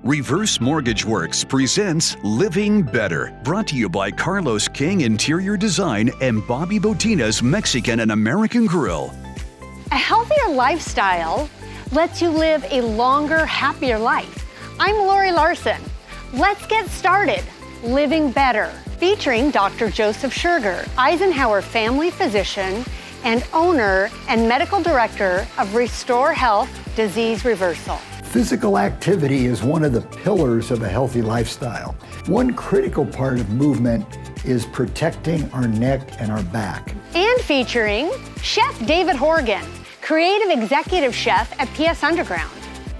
Reverse Mortgage Works presents Living Better, brought to you by Carlos King Interior Design and Bobby Botina's Mexican and American Grill. A healthier lifestyle lets you live a longer, happier life. I'm Lori Larson. Let's get started. Living Better, featuring Dr. Joseph Scherger, Eisenhower family physician and owner and medical director of Restore Health Disease Reversal. Physical activity is one of the pillars of a healthy lifestyle. One critical part of movement is protecting our neck and our back. And featuring Chef David Horgan, creative executive chef at PS Underground.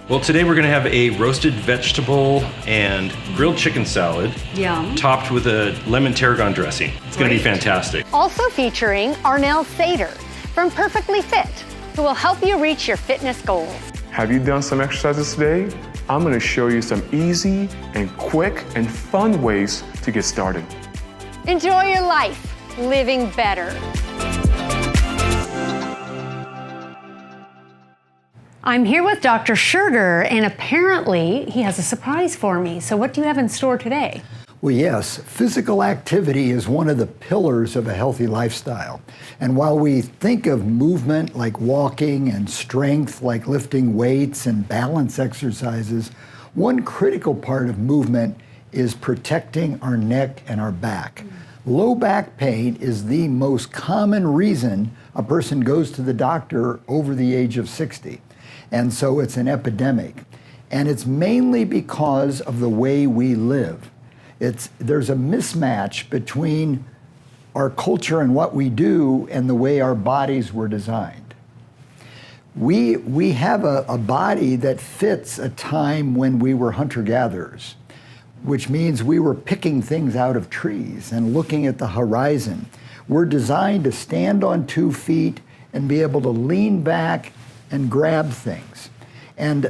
Well, today we're going to have a roasted vegetable and grilled chicken salad. Yum. Topped with a lemon tarragon dressing. It's going to be fantastic. Also featuring Arnell Sater from Perfectly Fit, who will help you reach your fitness goals. Have you done some exercises today? I'm going to show you some easy and quick and fun ways to get started. Enjoy your life, living better. I'm here with Dr. Scherger, and apparently he has a surprise for me. So what do you have in store today? Well, yes, physical activity is one of the pillars of a healthy lifestyle. And while we think of movement like walking and strength like lifting weights and balance exercises, one critical part of movement is protecting our neck and our back. Low back pain is the most common reason a person goes to the doctor over the age of 60. And so it's an epidemic. And it's mainly because of the way we live. There's a mismatch between our culture and what we do and the way our bodies were designed. We have a body that fits a time when we were hunter-gatherers, which means we were picking things out of trees and looking at the horizon. We're designed to stand on 2 feet and be able to lean back and grab things. And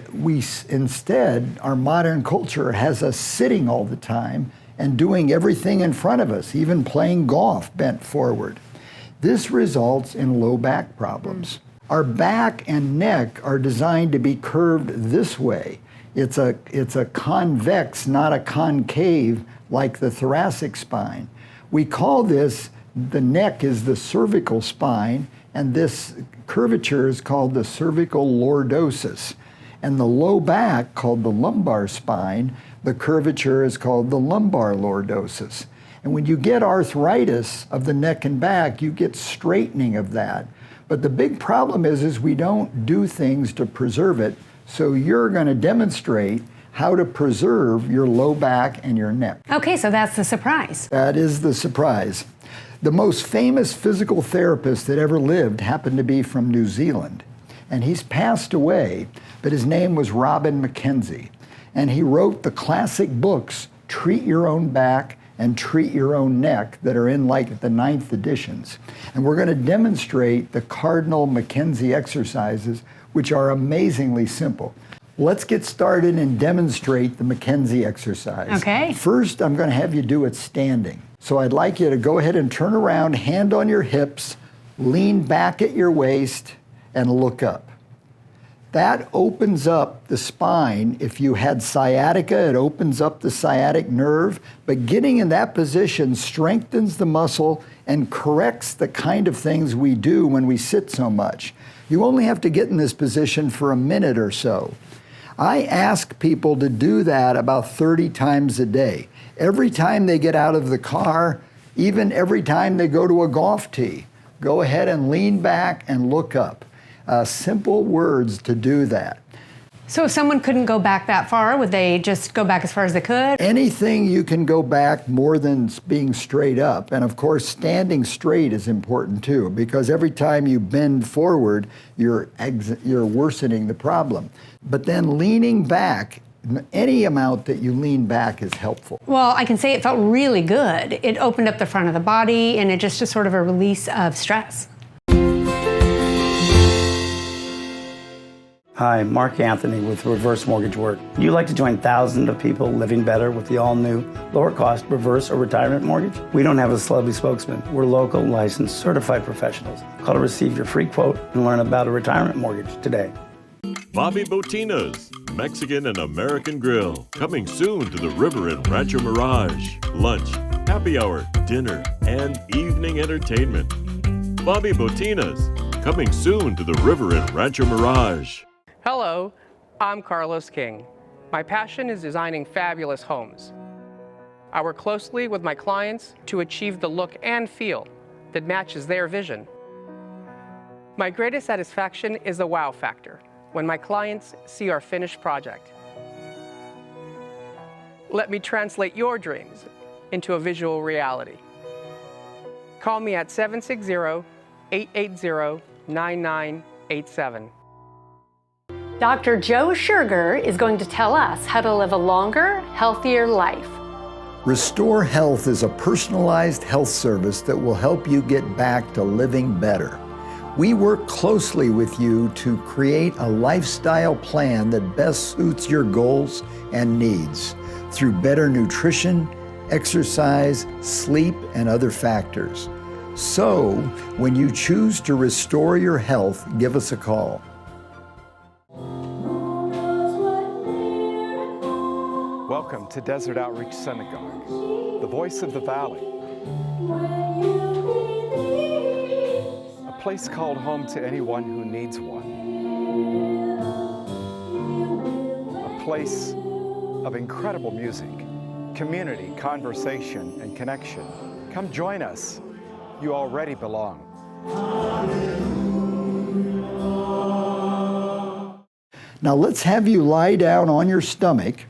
instead, our modern culture has us sitting all the time and doing everything in front of us, even playing golf bent forward. This results in low back problems. Our back and neck are designed to be curved this way. It's a convex, not a concave, like the thoracic spine. We call this, the neck is the cervical spine, and this curvature is called the cervical lordosis. And the low back, called the lumbar spine, the curvature is called the lumbar lordosis. And when you get arthritis of the neck and back, you get straightening of that. But the big problem is we don't do things to preserve it. So you're going to demonstrate how to preserve your low back and your neck. Okay, so that's the surprise. That is the surprise. The most famous physical therapist that ever lived happened to be from New Zealand. And he's passed away, but his name was Robin McKenzie. And he wrote the classic books, Treat Your Own Back and Treat Your Own Neck, that are in like the 9th editions. And we're going to demonstrate the Cardinal McKenzie exercises, which are amazingly simple. Let's get started and demonstrate the McKenzie exercise. Okay. First, I'm going to have you do it standing. So I'd like you to go ahead and turn around, hand on your hips, lean back at your waist, and look up. That opens up the spine. If you had sciatica, it opens up the sciatic nerve. But getting in that position strengthens the muscle and corrects the kind of things we do when we sit so much. You only have to get in this position for a minute or so. I ask people to do that about 30 times a day. Every time they get out of the car, even every time they go to a golf tee, go ahead and lean back and look up. Simple words to do that. So if someone couldn't go back that far, would they just go back as far as they could? Anything you can go back more than being straight up. And of course, standing straight is important too, because every time you bend forward, you're worsening the problem. But then leaning back, any amount that you lean back is helpful. Well, I can say it felt really good. It opened up the front of the body, and it just is sort of a release of stress. Hi, Mark Anthony with Reverse Mortgage Work. Would you like to join thousands of people living better with the all-new, lower-cost reverse or retirement mortgage? We don't have a celebrity spokesman. We're local, licensed, certified professionals. Call to receive your free quote and learn about a retirement mortgage today. Bobby Botina's Mexican and American Grill. Coming soon to the River in Rancho Mirage. Lunch, happy hour, dinner, and evening entertainment. Bobby Botina's. Coming soon to the River in Rancho Mirage. Hello, I'm Carlos King. My passion is designing fabulous homes. I work closely with my clients to achieve the look and feel that matches their vision. My greatest satisfaction is the wow factor when my clients see our finished project. Let me translate your dreams into a visual reality. Call me at 760-880-9987. Dr. Joe Sugar is going to tell us how to live a longer, healthier life. Restore Health is a personalized health service that will help you get back to living better. We work closely with you to create a lifestyle plan that best suits your goals and needs through better nutrition, exercise, sleep, and other factors. So, when you choose to restore your health, give us a call. Welcome to Desert Outreach Synagogue, the voice of the valley. A place called home to anyone who needs one. A place of incredible music, community, conversation, and connection. Come join us. You already belong. Now let's have you lie down on your stomach.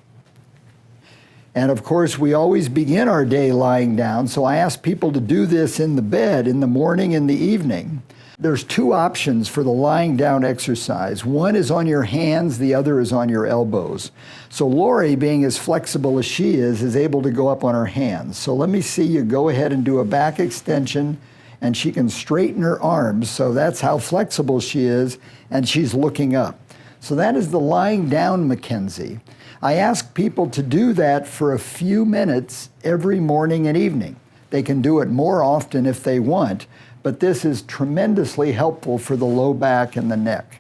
And of course, we always begin our day lying down, so I ask people to do this in the bed in the morning and the evening. There's two options for the lying down exercise. One is on your hands, the other is on your elbows. So Lori, being as flexible as she is able to go up on her hands. So let me see you go ahead and do a back extension, and she can straighten her arms, so that's how flexible she is, and she's looking up. So that is the lying down Mackenzie. I ask people to do that for a few minutes every morning and evening. They can do it more often if they want, but this is tremendously helpful for the low back and the neck.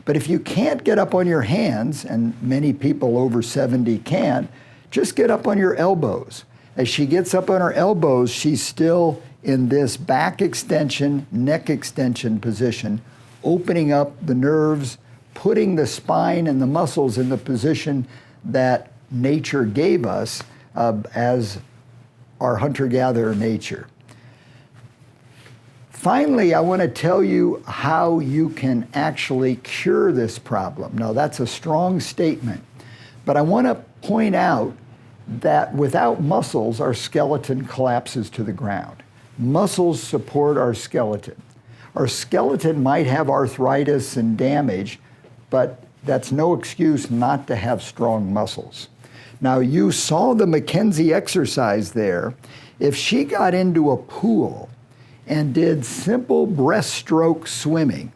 But if you can't get up on your hands, and many people over 70 can't, just get up on your elbows. As she gets up on her elbows, she's still in this back extension, neck extension position, opening up the nerves, putting the spine and the muscles in the position that nature gave us as our hunter-gatherer nature. Finally, I want to tell you how you can actually cure this problem. Now, that's a strong statement, but I want to point out that without muscles, our skeleton collapses to the ground. Muscles support our skeleton. Our skeleton might have arthritis and damage, but that's no excuse not to have strong muscles. Now, you saw the Mackenzie exercise there. If she got into a pool and did simple breaststroke swimming,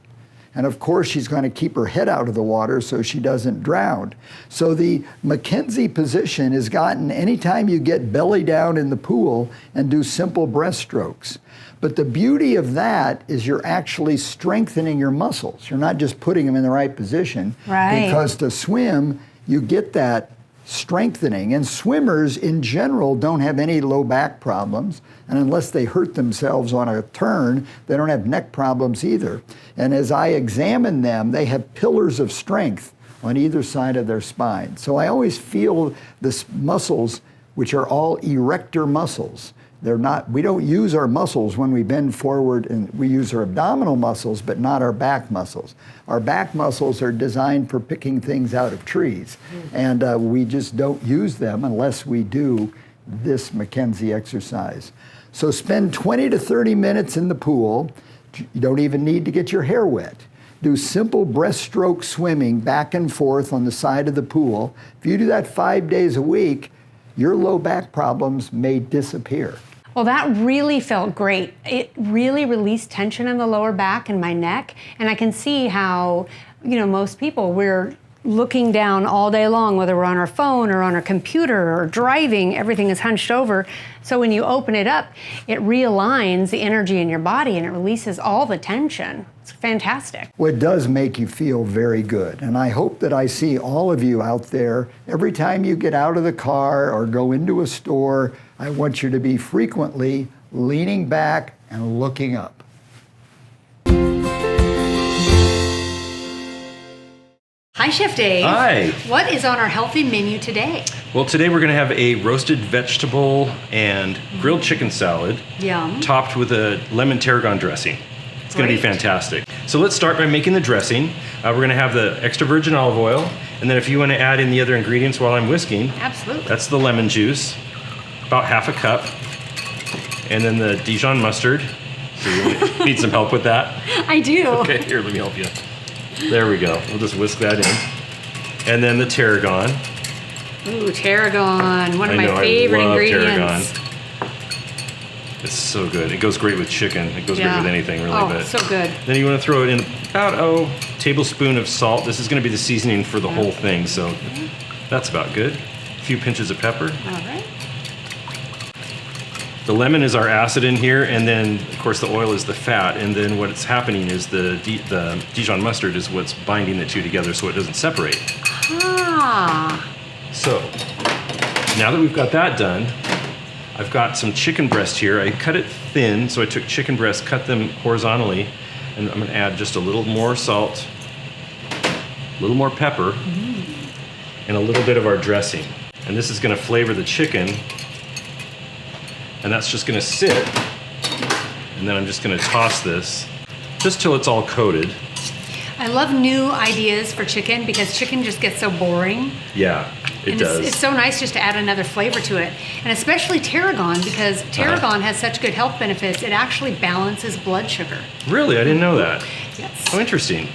and of course she's going to keep her head out of the water so she doesn't drown. So the Mackenzie position is gotten anytime you get belly down in the pool and do simple breaststrokes. But the beauty of that is you're actually strengthening your muscles. You're not just putting them in the right position. Right. Because to swim, you get that strengthening. And swimmers in general don't have any low back problems. And unless they hurt themselves on a turn, they don't have neck problems either. And as I examine them, they have pillars of strength on either side of their spine. So I always feel the muscles, which are all erector muscles. They're not, we don't use our muscles when we bend forward, and we use our abdominal muscles, but not our back muscles. Our back muscles are designed for picking things out of trees, and we just don't use them unless we do this Mackenzie exercise. So spend 20 to 30 minutes in the pool. You don't even need to get your hair wet. Do simple breaststroke swimming back and forth on the side of the pool. If you do that 5 days a week, your low back problems may disappear. Well, that really felt great. It really released tension in the lower back and my neck. And I can see how, most people, we're looking down all day long, whether we're on our phone or on our computer or driving, everything is hunched over. So when you open it up, it realigns the energy in your body and it releases all the tension. It's fantastic. Well, it does make you feel very good. And I hope that I see all of you out there, every time you get out of the car or go into a store, I want you to be frequently leaning back and looking up. Hi, Chef Dave. Hi. What is on our healthy menu today? Well, today we're going to have a roasted vegetable and grilled chicken salad Yum. topped with a lemon tarragon dressing. It's going to be Great. fantastic. So let's start by making the dressing. We're going to have the extra virgin olive oil, and then if you want to add in the other ingredients while I'm whisking, Absolutely. that's the lemon juice, about half a cup, and then the Dijon mustard. So you need some help with that? I do. Okay, here, let me help you. There we go. We'll just whisk that in. And then the tarragon. Ooh, tarragon, one of my I favorite love ingredients. tarragon. It's so good. It goes great with chicken. It goes Yeah. great with anything, really. Oh, but so good. then you want to throw it in about a tablespoon of salt. This is going to be the seasoning for the whole thing, so that's about good. A few pinches of pepper. All right. The lemon is our acid in here, and then, of course, the oil is the fat. And then what's happening is the Dijon mustard is what's binding the two together so it doesn't separate. Ah. So, now that we've got that done, I've got some chicken breast here. I cut it thin, so I took chicken breast, cut them horizontally, and I'm gonna add just a little more salt, a little more pepper, and a little bit of our dressing. And this is gonna flavor the chicken, and that's just gonna sit, and then I'm just gonna toss this just till it's all coated. I love new ideas for chicken because chicken just gets so boring. Yeah, it And does. It's so nice just to add another flavor to it. And especially tarragon, because tarragon has such good health benefits. It actually balances blood sugar. Really, I didn't know that. Yes. Oh, interesting.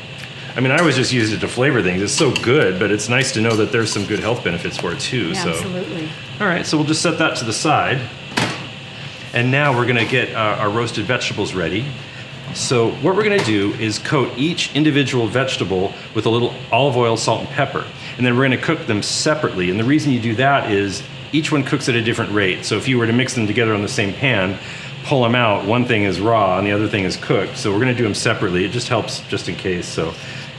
I mean, I always just used it to flavor things. It's so good, but it's nice to know that there's some good health benefits for it too. Yeah, So, absolutely. all right, so we'll just set that to the side. And now we're gonna get our roasted vegetables ready. So what we're gonna do is coat each individual vegetable with a little olive oil, salt, and pepper. And then we're gonna cook them separately. And the reason you do that is each one cooks at a different rate. So if you were to mix them together on the same pan, pull them out, one thing is raw and the other thing is cooked. So we're gonna do them separately. It just helps just in case. So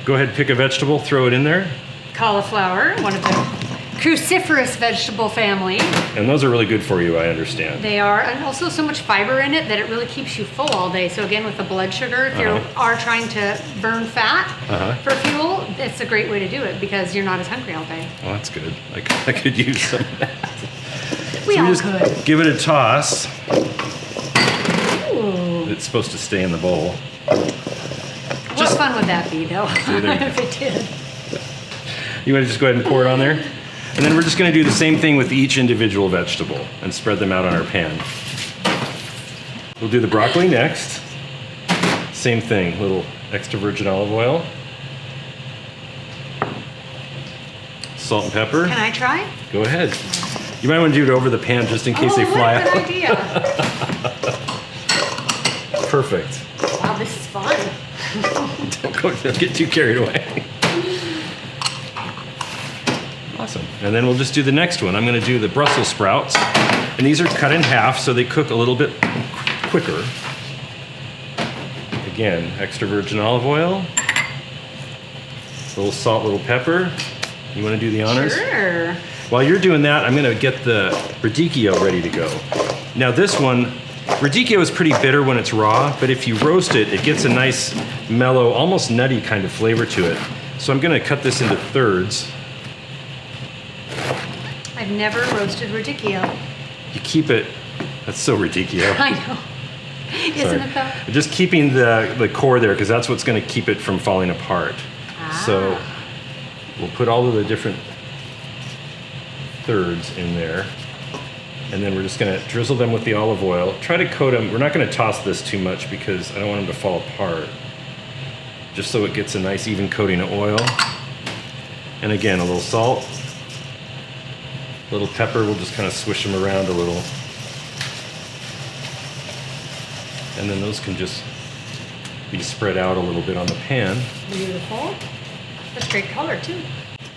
go ahead, pick a vegetable, throw it in there. Cauliflower, one of the cruciferous vegetable family. And those are really good for you, I understand. They are, and also so much fiber in it that it really keeps you full all day. So again, with the blood sugar, if you are trying to burn fat for fuel, it's a great way to do it because you're not as hungry all day. Well, that's good. I could use some of that. We So all just could. give it a toss. Ooh. It's supposed to stay in the bowl. What fun would that be, though, there you if it did? You want to just go ahead and pour it on there? And then we're just going to do the same thing with each individual vegetable and spread them out on our pan. We'll do the broccoli next. Same thing, little extra virgin olive oil. Salt and pepper. Can I try? Go ahead. You might want to do it over the pan just in case they fly what a out. good idea. Perfect. Wow, this is fun. Don't get too carried away. Awesome. And then we'll just do the next one. I'm going to do the Brussels sprouts. And these are cut in half so they cook a little bit quicker. Again, extra virgin olive oil. A little salt, little pepper. You want to do the honors? Sure. While you're doing that, I'm going to get the radicchio ready to go. Now this one, radicchio is pretty bitter when it's raw, but if you roast it, it gets a nice, mellow, almost nutty kind of flavor to it. So I'm going to cut this into thirds. I've never roasted radicchio. You keep it, that's so radicchio. I know. Isn't it though? Just keeping the core there because that's what's going to keep it from falling apart. So we'll put all of the different thirds in there. And then we're just going to drizzle them with the olive oil. Try to coat them. We're not going to toss this too much because I don't want them to fall apart. Just so it gets a nice even coating of oil. And again, a little salt. A little pepper. We'll just kind of swish them around a little. And then those can just be spread out a little bit on the pan. Beautiful. That's great color too.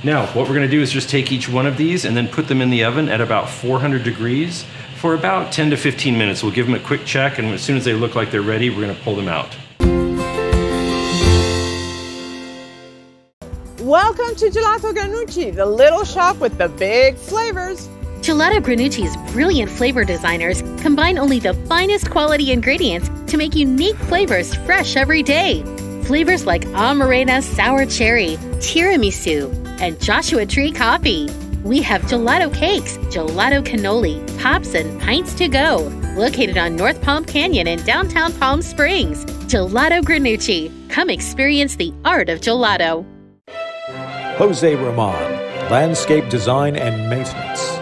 Now, what we're gonna do is just take each one of these and then put them in the oven at about 400 degrees for about 10 to 15 minutes. We'll give them a quick check, and as soon as they look like they're ready, we're gonna pull them out. Welcome to Gelato Granucci, the little shop with the big flavors. Gelato Granucci's brilliant flavor designers combine only the finest quality ingredients to make unique flavors fresh every day. Flavors like Amarena Sour Cherry, Tiramisu, and Joshua Tree Coffee. We have gelato cakes, gelato cannoli, pops, and pints to go. Located on North Palm Canyon in downtown Palm Springs. Gelato Granucci. Come experience the art of gelato. Jose Roman, Landscape Design and Maintenance.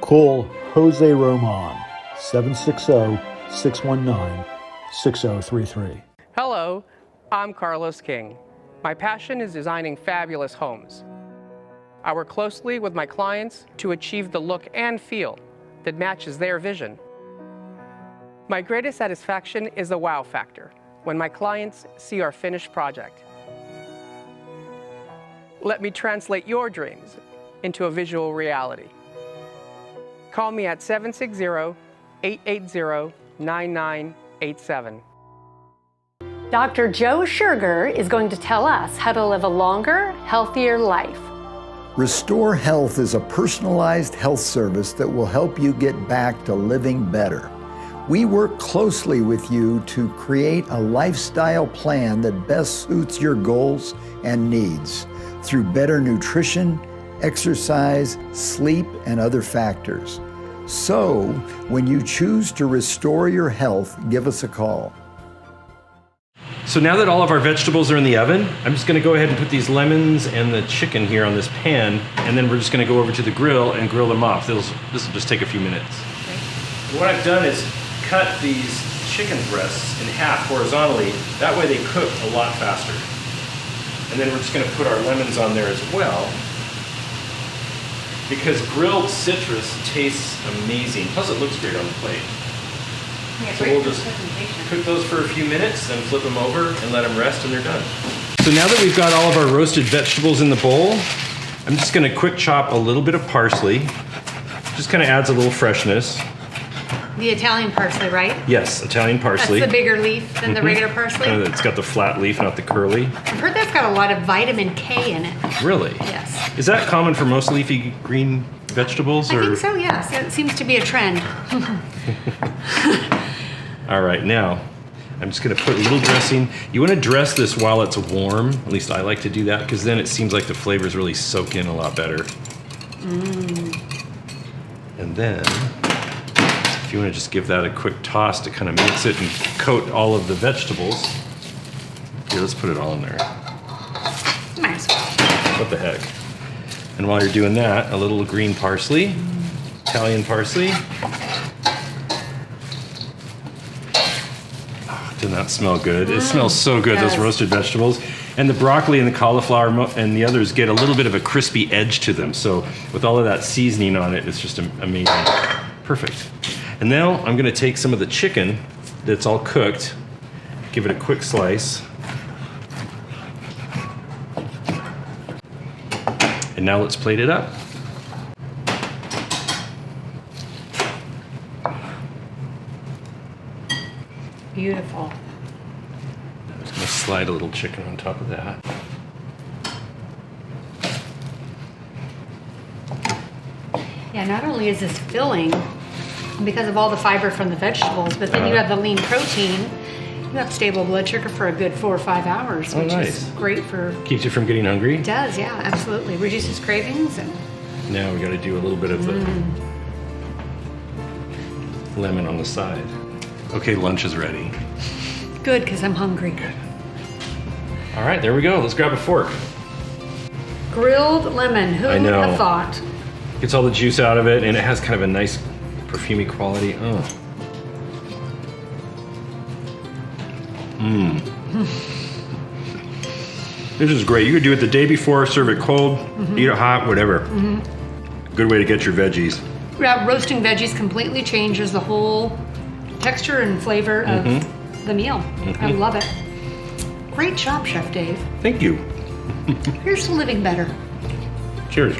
Call Jose Roman, 760-619-6033. Hello, I'm Carlos King. My passion is designing fabulous homes. I work closely with my clients to achieve the look and feel that matches their vision. My greatest satisfaction is the wow factor when my clients see our finished project. Let me translate your dreams into a visual reality. Call me at 760-880-9987. Dr. Joe Sugar is going to tell us how to live a longer, healthier life. Restore Health is a personalized health service that will help you get back to living better. We work closely with you to create a lifestyle plan that best suits your goals and needs through better nutrition, exercise, sleep, and other factors. So, when you choose to restore your health, give us a call. So now that all of our vegetables are in the oven, I'm just gonna go ahead and put these lemons and the chicken here on this pan, and then we're just gonna go over to the grill and grill them off. This will just take a few minutes. Okay. What I've done is cut these chicken breasts in half horizontally. That way they cook a lot faster. And then we're just gonna put our lemons on there as well, because grilled citrus tastes amazing. Plus it looks great on the plate. Yeah, so we'll just cook those for a few minutes, then flip them over and let them rest, and they're done. So now that we've got all of our roasted vegetables in the bowl, I'm just gonna quick chop a little bit of parsley. Just kind of adds a little freshness. The Italian parsley, right? Yes, Italian parsley. That's the bigger leaf than the regular parsley? It's got the flat leaf, not the curly. I've heard that's got a lot of vitamin K in it. Really? Yes. Is that common for most leafy green vegetables? I think so, yes. It seems to be a trend. All right, now I'm just gonna put a little dressing. You wanna dress this while it's warm. At least I like to do that, because then it seems like the flavors really soak in a lot better. And then, if you wanna just give that a quick toss to kind of mix it and coat all of the vegetables. Here, let's put it all in there. Nice. What the heck? And while you're doing that, a little green parsley, Italian parsley. Doesn't that smell good? It smells so good, those roasted vegetables. And the broccoli and the cauliflower and the others get a little bit of a crispy edge to them. So with all of that seasoning on it, it's just amazing. Perfect. And now I'm gonna take some of the chicken that's all cooked, give it a quick slice. And now let's plate it up. Beautiful. I'm just gonna slide a little chicken on top of that. Yeah, not only is this filling because of all the fiber from the vegetables, but then you have the lean protein. You have stable blood sugar for a good 4 or 5 hours, which is great for... Keeps you from getting hungry? It does, yeah, absolutely. Reduces cravings. And now we gotta do a little bit of the lemon on the side. Okay, lunch is ready. Good, because I'm hungry. Good. All right, there we go. Let's grab a fork. Grilled lemon, who would have thought? Gets all the juice out of it, and it has kind of a nice perfumey quality. Oh. This is great. You could do it the day before, serve it cold, eat it hot, whatever. Good way to get your veggies. Yeah, roasting veggies completely changes the whole texture and flavor of the meal. I love it. Great job, Chef Dave. Thank you. Here's to living better. Cheers.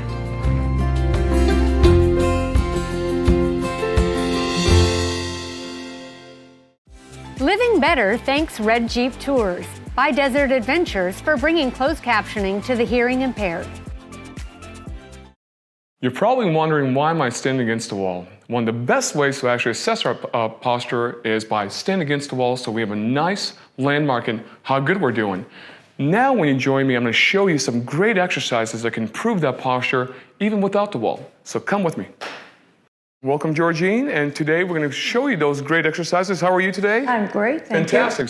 Living Better thanks Red Jeep Tours by Desert Adventures for bringing closed captioning to the hearing impaired. You're probably wondering, why am I standing against the wall? One of the best ways to actually assess our posture is by standing against the wall, so we have a nice landmark in how good we're doing. Now when you join me, I'm going to show you some great exercises that can improve that posture even without the wall. So come with me. Welcome, Georgine, and today we're going to show you those great exercises. How are you today? I'm great, thank Fantastic.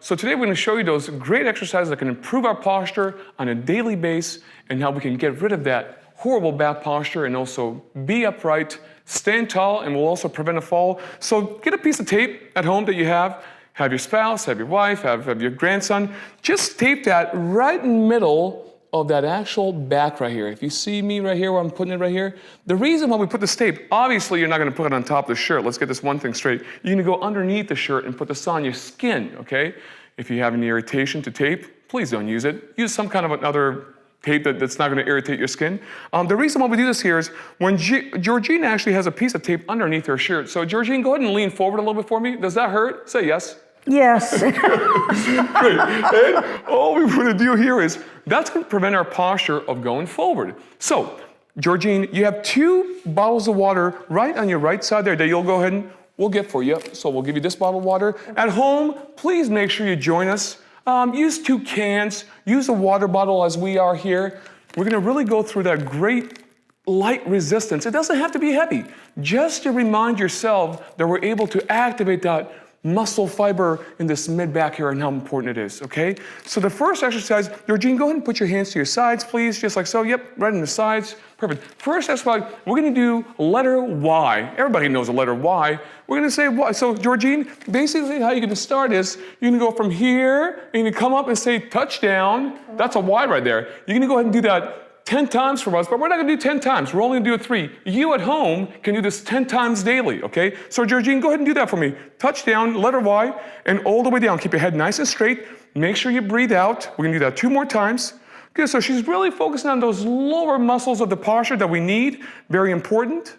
So today we're going to show you those great exercises that can improve our posture on a daily basis and how we can get rid of that horrible back posture and also be upright, stand tall, and will also prevent a fall. So get a piece of tape at home that you have your spouse, have your wife, have your grandson. Just tape that right in the middle of that actual back right here. If you see me right here, where I'm putting it right here, the reason why we put this tape, obviously you're not gonna put it on top of the shirt. Let's get this one thing straight. You're gonna go underneath the shirt and put this on your skin, okay? If you have any irritation to tape, please don't use it. Use some kind of another tape that's not gonna irritate your skin. The reason why we do this here is when Georgine actually has a piece of tape underneath her shirt. So Georgine, go ahead and lean forward a little bit for me. Does that hurt? Say yes. Yes. Great. And all we want to do here is, that's going to prevent our posture of going forward. So, Georgine, you have 2 bottles of water right on your right side there that you'll go ahead and we'll get for you. So we'll give you this bottle of water. At home, please make sure you join us. Use 2 cans. Use a water bottle as we are here. We're going to really go through that great light resistance. It doesn't have to be heavy. Just to remind yourself that we're able to activate that muscle fiber in this mid-back here and how important it is, okay? So the first exercise, Georgine, go ahead and put your hands to your sides, please, just like so. Yep, right in the sides. Perfect. First exercise, we're gonna do letter Y. Everybody knows the letter Y. We're gonna say Y. So Georgine, basically how you're gonna start is, you're gonna go from here, and you're gonna come up and say touchdown. That's a Y right there. You're gonna go ahead and do that 10 times for us, but we're not gonna do 10 times. We're only gonna do it 3. You at home can do this 10 times daily, okay? So Georgine, go ahead and do that for me. Touchdown, letter Y, and all the way down. Keep your head nice and straight. Make sure you breathe out. We're gonna do that 2 more times. Okay, so she's really focusing on those lower muscles of the posture that we need. Very important.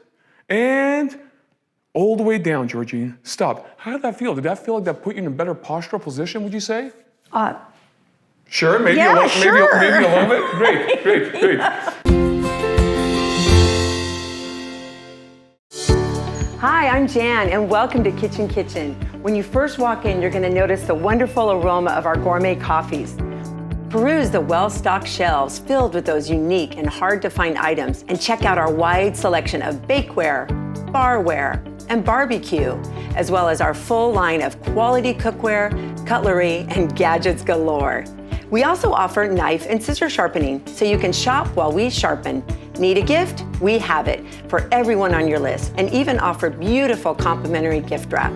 And all the way down, Georgine. Stop. How did that feel? Did that feel like that put you in a better postural position, would you say? Sure, maybe yeah, maybe a little bit. Great. Hi, I'm Jan, and welcome to Kitchen Kitchen. When you first walk in, you're going to notice the wonderful aroma of our gourmet coffees. Peruse the well-stocked shelves filled with those unique and hard-to-find items, and check out our wide selection of bakeware, barware, and barbecue, as well as our full line of quality cookware, cutlery, and gadgets galore. We also offer knife and scissor sharpening, so you can shop while we sharpen. Need a gift? We have it for everyone on your list, and even offer beautiful complimentary gift wrap.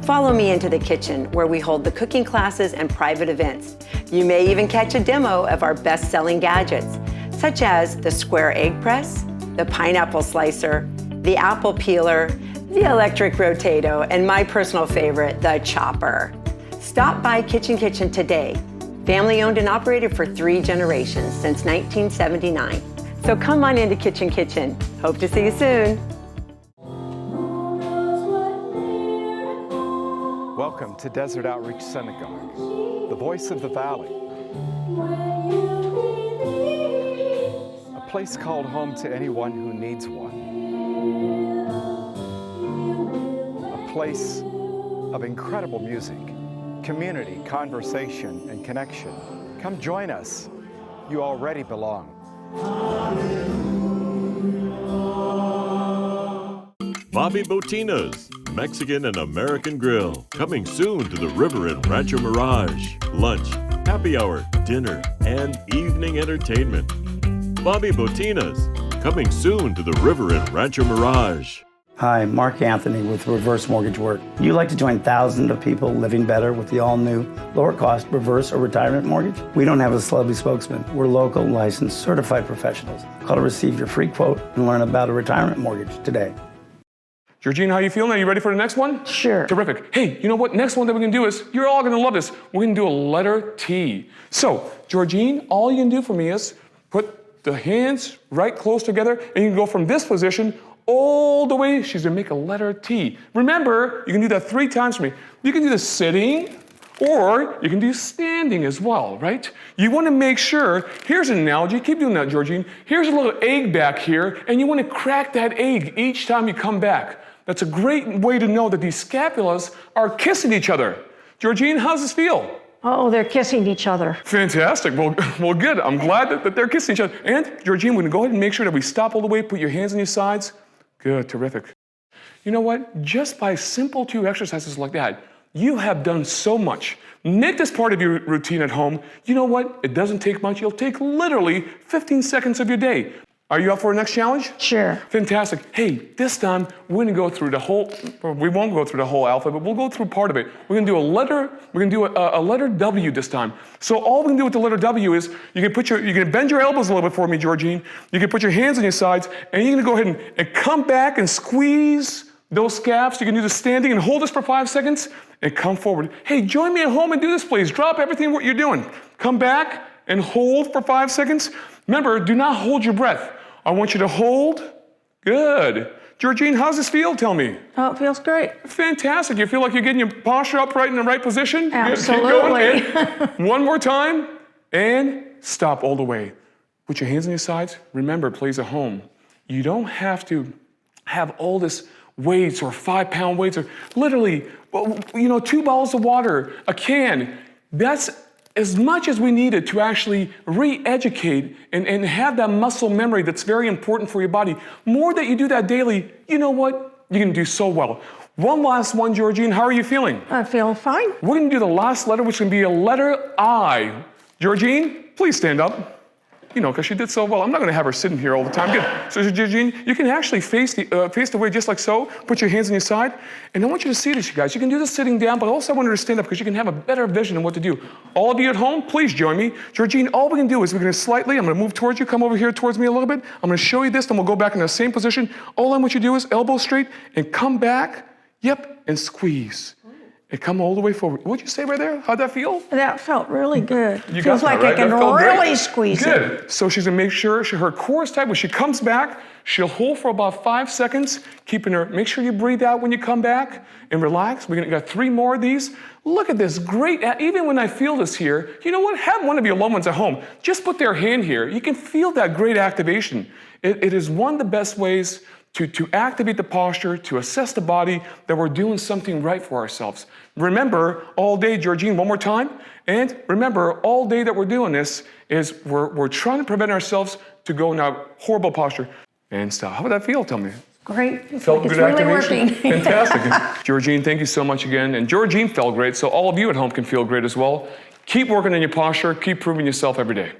Follow me into the kitchen, where we hold the cooking classes and private events. You may even catch a demo of our best-selling gadgets, such as the square egg press, the pineapple slicer, the apple peeler, the electric rotato, and my personal favorite, the chopper. Stop by Kitchen Kitchen today. Family owned and operated for 3 generations since 1979. So come on into Kitchen Kitchen. Hope to see you soon. Welcome to Desert Outreach Synagogue, the voice of the valley. A place called home to anyone who needs one. A place of incredible music, community, conversation, and connection. Come join us. You already belong. Bobby Botina's Mexican and American Grill, coming soon to the river in Rancho Mirage. Lunch, happy hour, dinner, and evening entertainment. Bobby Botina's, coming soon to the river in Rancho Mirage. Hi, Mark Anthony with Reverse Mortgage Work. Would you like to join thousands of people living better with the all-new, lower-cost reverse or retirement mortgage? We don't have a celebrity spokesman. We're local, licensed, certified professionals. Call to receive your free quote and learn about a retirement mortgage today. Georgine, how you feeling? Are you ready for the next one? Sure. Terrific. Hey, you know what? Next one that we're gonna do is, you're all gonna love this. We're gonna do a letter T. So, Georgine, all you can do for me is put the hands right close together, and you can go from this position all the way. She's gonna make a letter T. Remember, you can do that 3 times for me. You can do this sitting, or you can do standing as well, right? You wanna make sure, here's an analogy, keep doing that, Georgine. Here's a little egg back here, and you wanna crack that egg each time you come back. That's a great way to know that these scapulas are kissing each other. Georgine, how's this feel? Oh, they're kissing each other. Fantastic. Well, good. I'm glad that they're kissing each other. And, Georgine, we're going to go ahead and make sure that we stop all the way, put your hands on your sides. Good, terrific. You know what? Just by simple 2 exercises like that, you have done so much. Make this part of your routine at home. You know what? It doesn't take much. It'll take literally 15 seconds of your day. Are you up for our next challenge? Sure. Fantastic. Hey, this time we're gonna go through the whole, or we won't go through the whole alphabet, we'll go through part of it. We're gonna do a letter W this time. So all we can do with the letter W is, you're gonna bend your elbows a little bit for me, Georgine. You can put your hands on your sides, and you're gonna go ahead and come back and squeeze those scaps. You can do the standing and hold this for 5 seconds, and come forward. Hey, join me at home and do this, please. Drop everything what you're doing. Come back and hold for 5 seconds. Remember, do not hold your breath. I want you to hold. Good. Georgine, how's this feel? Tell me. Oh, it feels great. Fantastic. You feel like you're getting your posture upright in the right position? Absolutely. Keep going. One more time. And stop all the way. Put your hands on your sides. Remember, please, at home, you don't have to have all this weights or 5-pound weights or literally, 2 bottles of water, a can. That's as much as we needed to actually re-educate and have that muscle memory that's very important for your body. More that you do that daily, you know what? You're gonna do so well. One last one, Georgine, how are you feeling? I feel fine. We're gonna do the last letter, which is gonna be a letter I. Georgine, please stand up. Because she did so well. I'm not gonna have her sitting here all the time. Good. So Georgine, you can actually face the way just like so. Put your hands on your side. And I want you to see this, you guys. You can do this sitting down, but also I want you to stand up because you can have a better vision of what to do. All of you at home, please join me. Georgine, all we can do is we're gonna I'm gonna move towards you. Come over here towards me a little bit. I'm gonna show you this, then we'll go back in the same position. All I want you to do is elbow straight and come back. Yep, and squeeze. And come all the way forward. What'd you say right there? How'd that feel? That felt really good. You Feels got that, like right? I can really squeeze it. Good. So she's gonna make sure her core is tight. When she comes back, she'll hold for about 5 seconds, make sure you breathe out when you come back and relax. We got 3 more of these. Look at this great, even when I feel this here, you know what? Have one of your loved ones at home. Just put their hand here. You can feel that great activation. It is one of the best ways to activate the posture, to assess the body, that we're doing something right for ourselves. Remember, all day, Georgine, one more time. And remember, all day that we're doing this is we're trying to prevent ourselves to go in a horrible posture. And stop. How would that feel? Tell me. Great. It's Felt like good it's really activation? working. Fantastic. Georgine, thank you so much again. And Georgine felt great, so all of you at home can feel great as well. Keep working on your posture. Keep proving yourself every day.